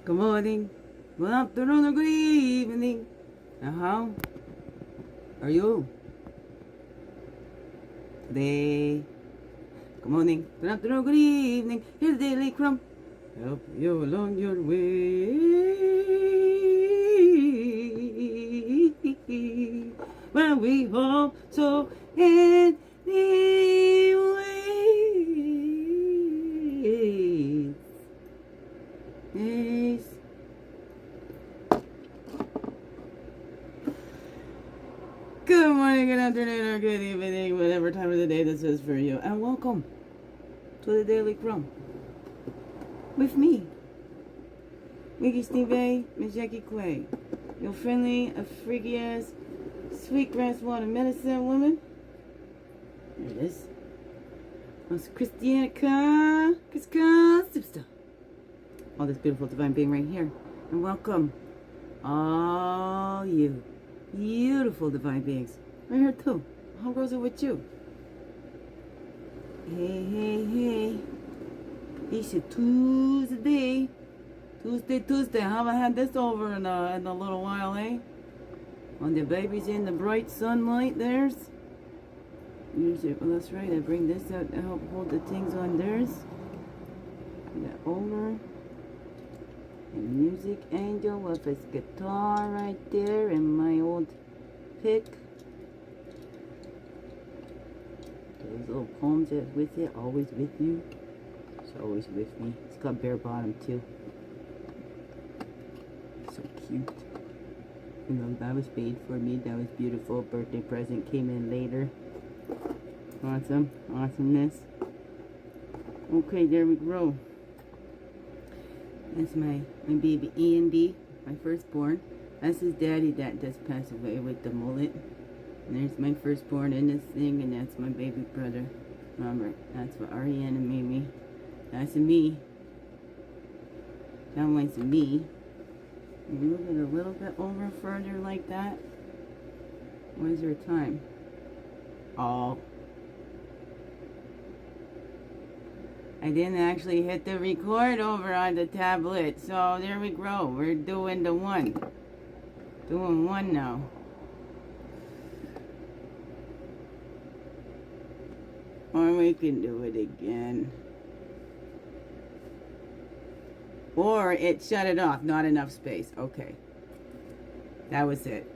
Good morning, good afternoon, or good evening. Now how are you today? Good morning, good afternoon, good evening. Here's the Daily CRUMB. Help you along your way. Well, we hope so anyway. Yes. Good morning, good afternoon, or good evening, whatever time of the day this is for you. And welcome to the Daily CRUMB with me, Wiggy Steve, Miss Jackie Quay, your friendly, a freaky ass, sweetgrass water medicine woman. There it is. Miss Christianica, superstar. All this beautiful divine being right here. And welcome all you beautiful divine beings right here too. How goes it with you? Hey. It's a Tuesday. Tuesday. I haven't had this over in a little while, eh? When the baby's in the bright sunlight, there's. Usually, well, that's right. I bring this out to help hold the things on theirs. Bring that over. And music angel with his guitar right there, and my old pick. Those little poems that's with it, always with you. It's always with me. It's got bare bottom too. So cute. You know, that was made for me. That was beautiful. Birthday present came in later. Awesome. Awesomeness. Okay, there we go. That's my baby Andy, my firstborn. That's his daddy that just passed away with the mullet. And there's my firstborn in this thing, and that's my baby brother, Robert. That's what Ariana made me. That's a me. That one's a me. Move it a little bit over further like that. Where's your time? Oh. I didn't actually hit the record over on the tablet. So there we go. We're doing the one. Doing one now. Or we can do it again. Or it shut it off. Not enough space. Okay. That was it.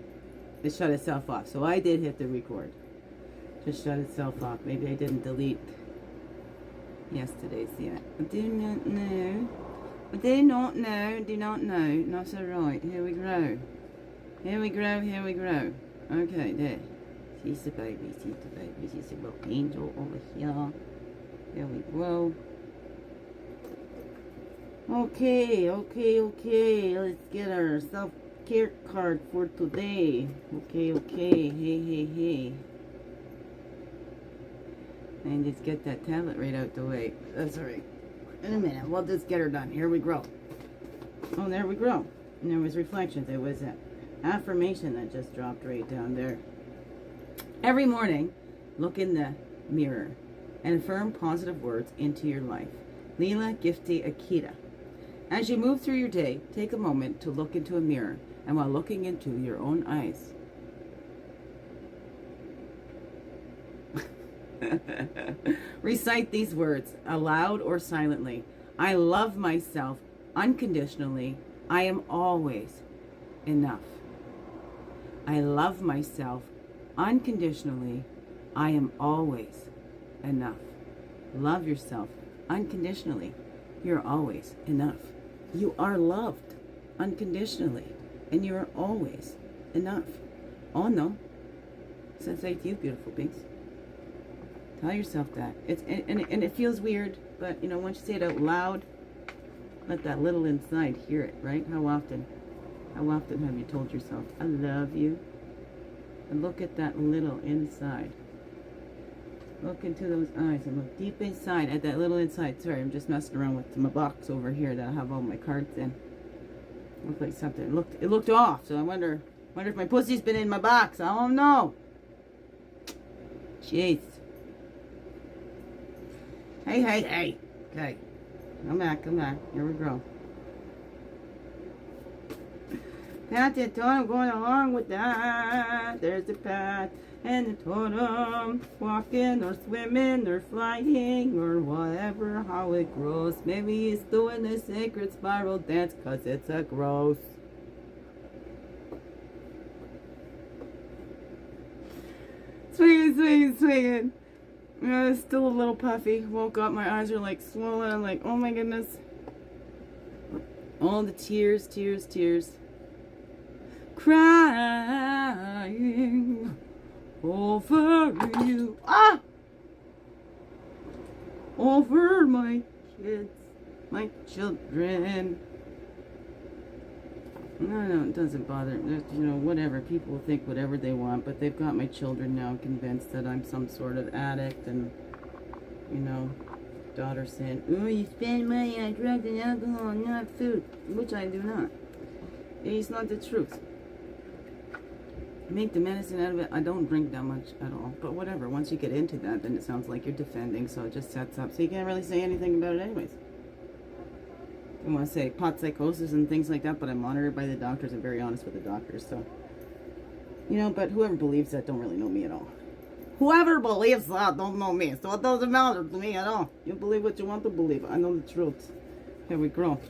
It shut itself off. So I did hit the record. Just shut itself off. Maybe I didn't delete yesterday's yet. I do not know. I do not know. Do not know. Not so right. Here we go. Here we go. Okay, there. She's the baby. She's a little angel over here. There we go. Okay. Let's get our self-care card for today. Okay. Hey. And just get that tablet right out the way. That's alright. In a minute, we'll just get her done. Here we go. Oh, there we go. And there was reflections. There was an affirmation that just dropped right down there. Every morning, look in the mirror and affirm positive words into your life. Lailah, Gifty, Akita. As you move through your day, take a moment to look into a mirror, and while looking into your own eyes, recite these words aloud or silently. I love myself unconditionally. I am always enough. I love myself unconditionally. I am always enough. Love yourself unconditionally. You're always enough. You are loved unconditionally, and you are always enough. Oh no. Says I to you, beautiful beings. Tell yourself that. And it feels weird, but you know, once you say it out loud, let that little inside hear it, right? How often have you told yourself, I love you? And look at that little inside. Look into those eyes and look deep inside at that little inside. Sorry, I'm just messing around with my box over here that I have all my cards in. Looked like something. It looked off, so I wonder if my pussy's been in my box. I don't know. Jeez. Hey. Okay. Come back. Here we go. Path and totem going along with that. There's the path and the totem. Walking or swimming or flying or whatever, how it grows. Maybe he's doing a sacred spiral dance because it's a grouse. Swinging, swinging, swinging. Still a little puffy. Woke up, my eyes are like swollen. I'm like, oh my goodness. All the tears, tears, tears. Crying over you. Ah! Over my kids, my children. No, it doesn't bother. You know, whatever. People will think whatever they want, but they've got my children now convinced that I'm some sort of addict, and, you know, daughter saying, oh, you spend money on drugs and alcohol, not food, which I do not. It's not the truth. Make the medicine out of it. I don't drink that much at all, but whatever. Once you get into that, then it sounds like you're defending, so it just sets up. So you can't really say anything about it anyways. I want to say pot psychosis and things like that, but I'm monitored by the doctors. I'm very honest with the doctors, so, you know, but whoever believes that don't really know me at all. Whoever believes that don't know me, so it doesn't matter to me at all. You believe what you want to believe. I know the truth. Here we grow.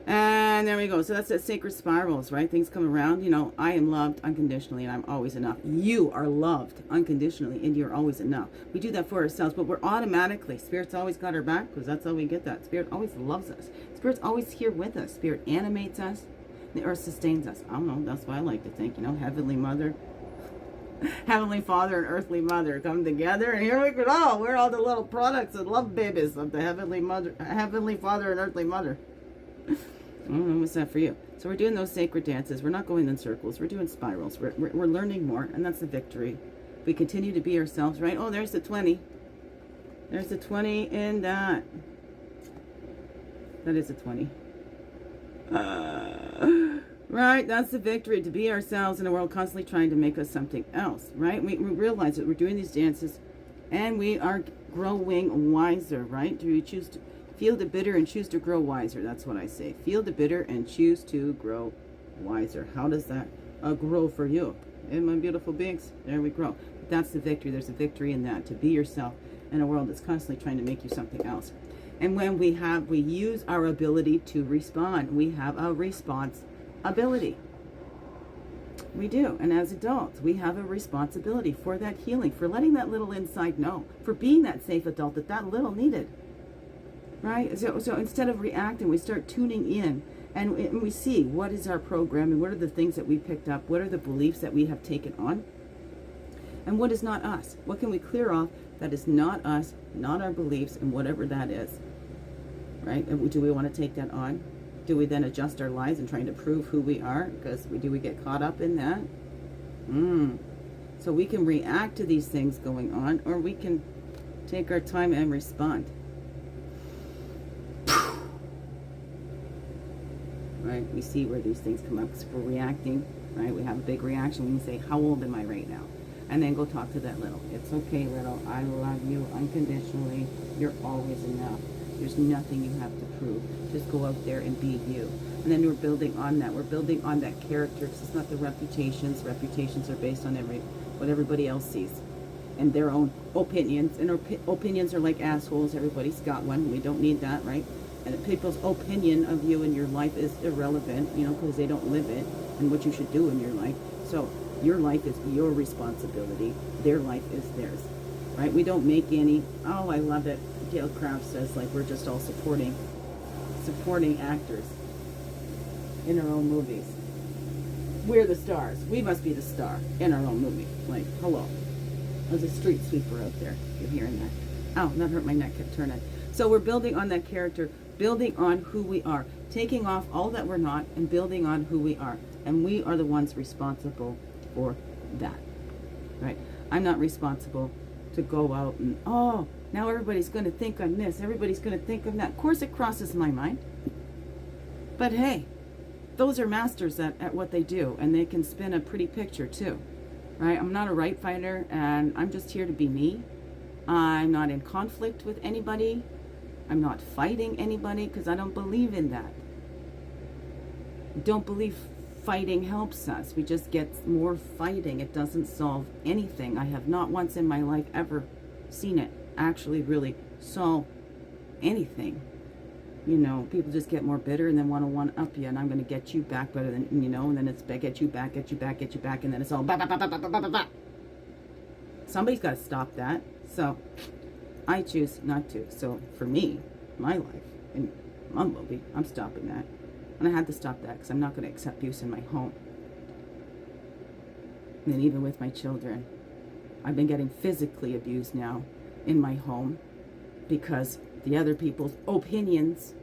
And there we go. So that's that sacred spirals, right? Things come around. You know, I am loved unconditionally and I'm always enough. You are loved unconditionally and you're always enough. We do that for ourselves, but we're automatically, Spirit's always got our back because that's how we get that. Spirit always loves us. Spirit's always here with us. Spirit animates us. The earth sustains us. I don't know. That's what I like to think. You know, Heavenly Mother, Heavenly Father and Earthly Mother come together, and here we go. We're all the little products and love babies of the Heavenly Mother, Heavenly Father and Earthly Mother. I don't know what's that for you. So we're doing those sacred dances. We're not going in circles. We're doing spirals. We're learning more, and that's the victory. We continue to be ourselves, right? Oh, there's the 20. There's the 20 in that. That is a 20. Right, that's the victory, to be ourselves in a world constantly trying to make us something else, right? We realize that we're doing these dances, and we are growing wiser, right? Do we choose to feel the bitter and choose to grow wiser? That's what I say. Feel the bitter and choose to grow wiser. How does that grow for you? And my beautiful beings, there we grow. But that's the victory. There's a victory in that, to be yourself in a world that's constantly trying to make you something else. And when we use our ability to respond, we have a response ability. We do. And as adults, we have a responsibility for that healing, for letting that little inside know, for being that safe adult that little needed. Right? So instead of reacting, we start tuning in, and we see what is our programming, what are the things that we picked up, what are the beliefs that we have taken on, and what is not us. What can we clear off that is not us, not our beliefs, and whatever that is. Right? And do we want to take that on? Do we then adjust our lives and trying to prove who we are? Because do we get caught up in that? So we can react to these things going on, or we can take our time and respond. Right? We see where these things come up. So if we're reacting, right? We have a big reaction. We can say, how old am I right now? And then go talk to that little. It's okay, little. I love you unconditionally. You're always enough. There's nothing you have to prove. Just go out there and be you. And then we're building on that. We're building on that character. Because it's not the reputations. Reputations are based on what everybody else sees. And their own opinions. And our opinions are like assholes. Everybody's got one. We don't need that, right? And people's opinion of you and your life is irrelevant, you know, because they don't live it and what you should do in your life. So your life is your responsibility. Their life is theirs, right? We don't make any, oh, I love it. Gail Kraft says, like, we're just all supporting actors in our own movies. We're the stars. We must be the star in our own movie. Like, hello. There's a street sweeper out there. You're hearing that. Oh, that hurt my neck, kept turning. So we're building on that character, building on who we are, taking off all that we're not and building on who we are. And we are the ones responsible for that, right? I'm not responsible to go out and, oh, now everybody's going to think I'm this. Everybody's going to think I'm that. Of course it crosses my mind. But hey, those are masters at what they do, and they can spin a pretty picture too, right? I'm not a right fighter, and I'm just here to be me. I'm not in conflict with anybody. I'm not fighting anybody because I don't believe in that. Don't believe fighting helps us. We just get more fighting. It doesn't solve anything. I have not once in my life ever seen it actually really solve anything. You know, people just get more bitter and then want to one-up you, and I'm going to get you back better than, you know, and then it's get you back, get you back, get you back, and then it's all ba. Somebody's got to stop that. So I choose not to. So for me, my life, and my movie, I'm stopping that. And I had to stop that because I'm not going to accept abuse in my home. And then even with my children, I've been getting physically abused now in my home because the other people's opinions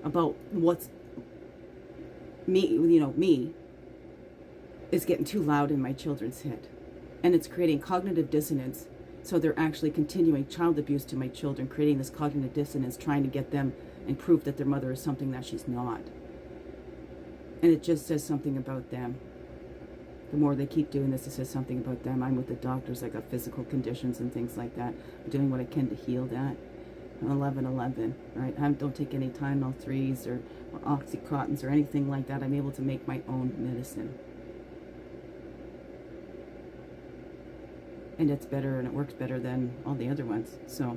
about what's me, you know, me, is getting too loud in my children's head. And it's creating cognitive dissonance. So they're actually continuing child abuse to my children, creating this cognitive dissonance, trying to get them and prove that their mother is something that she's not. And it just says something about them. The more they keep doing this, it says something about them. I'm with the doctors. I got physical conditions and things like that. I'm doing what I can to heal that. 11-11, right? I don't take any Tylenol 3s or Oxycontins or anything like that. I'm able to make my own medicine. And it's better and it works better than all the other ones. So,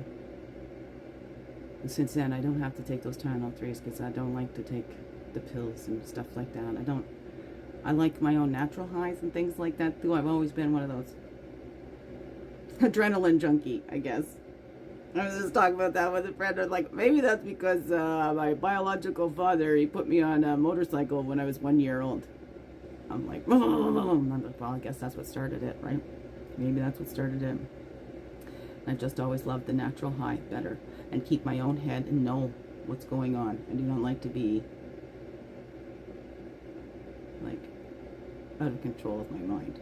and since then, I don't have to take those Tylenol 3s because I don't like to take the pills and stuff like that. I like my own natural highs and things like that too. I've always been one of those adrenaline junkie, I guess. I was just talking about that with a friend. I was like, maybe that's because my biological father, he put me on a motorcycle when I was 1 year old. I'm like, well, I guess that's what started it, right? Maybe that's what started it. I've just always loved the natural high better and keep my own head and know what's going on. I do not like to be like out of control of my mind.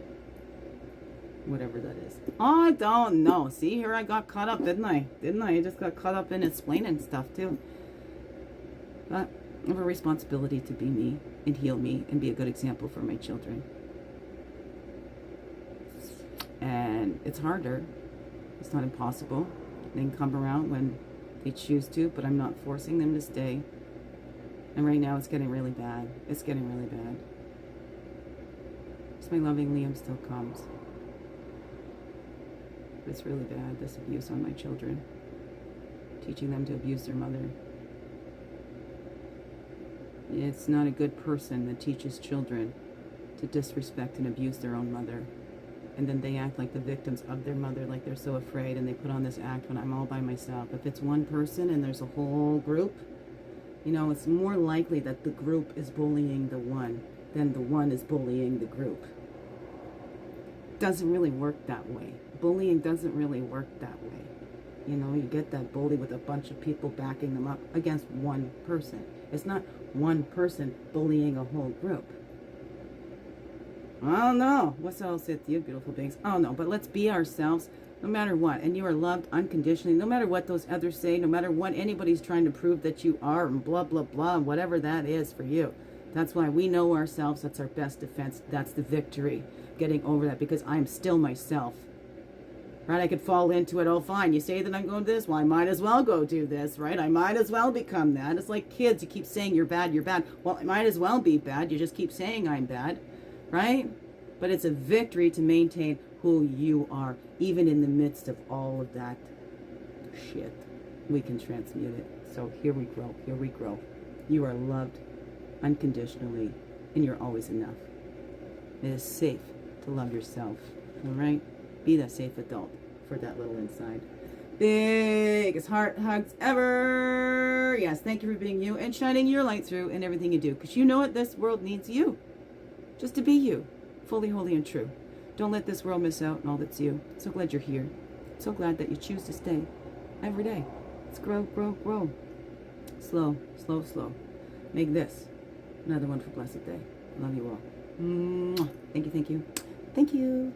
Whatever that is. I don't know. See, here I got caught up, didn't I? I just got caught up in explaining stuff too. But I have a responsibility to be me and heal me and be a good example for my children. And it's harder. It's not impossible. They can come around when they choose to, but I'm not forcing them to stay. And right now it's getting really bad. It's getting really bad. So my loving Liam still comes. But it's really bad, this abuse on my children. Teaching them to abuse their mother. It's not a good person that teaches children to disrespect and abuse their own mother. And then they act like the victims of their mother, like they're so afraid, and they put on this act when I'm all by myself. If it's one person and there's a whole group, you know, it's more likely that the group is bullying the one than the one is bullying the group. Doesn't really work that way. Bullying doesn't really work that way. You know, you get that bully with a bunch of people backing them up against one person. It's not one person bullying a whole group. I don't know. What's else with you, beautiful beings? I don't know, but let's be ourselves no matter what. And you are loved unconditionally, no matter what those others say, no matter what anybody's trying to prove that you are, and blah, blah, blah, whatever that is for you. That's why we know ourselves. That's our best defense. That's the victory. Getting over that, because I'm still myself. Right? I could fall into it. Oh, fine. You say that I'm going to this. Well, I might as well go do this, right? I might as well become that. It's like kids. You keep saying you're bad, you're bad. Well, I might as well be bad. You just keep saying I'm bad. Right? But it's a victory to maintain who you are, even in the midst of all of that shit. We can transmute it. So here we grow. Here we grow. You are loved unconditionally, and you're always enough. It is safe to love yourself. All right? Be that safe adult for that little inside. Biggest heart hugs ever. Yes, thank you for being you and shining your light through in everything you do. Because you know what? This world needs you. Just to be you. Fully, holy, and true. Don't let this world miss out on all that's you. So glad you're here. So glad that you choose to stay every day. Let's grow, grow, grow. Slow, slow, slow. Make this another wonderful, blessed day. Love you all. Mwah. Thank you, thank you. Thank you.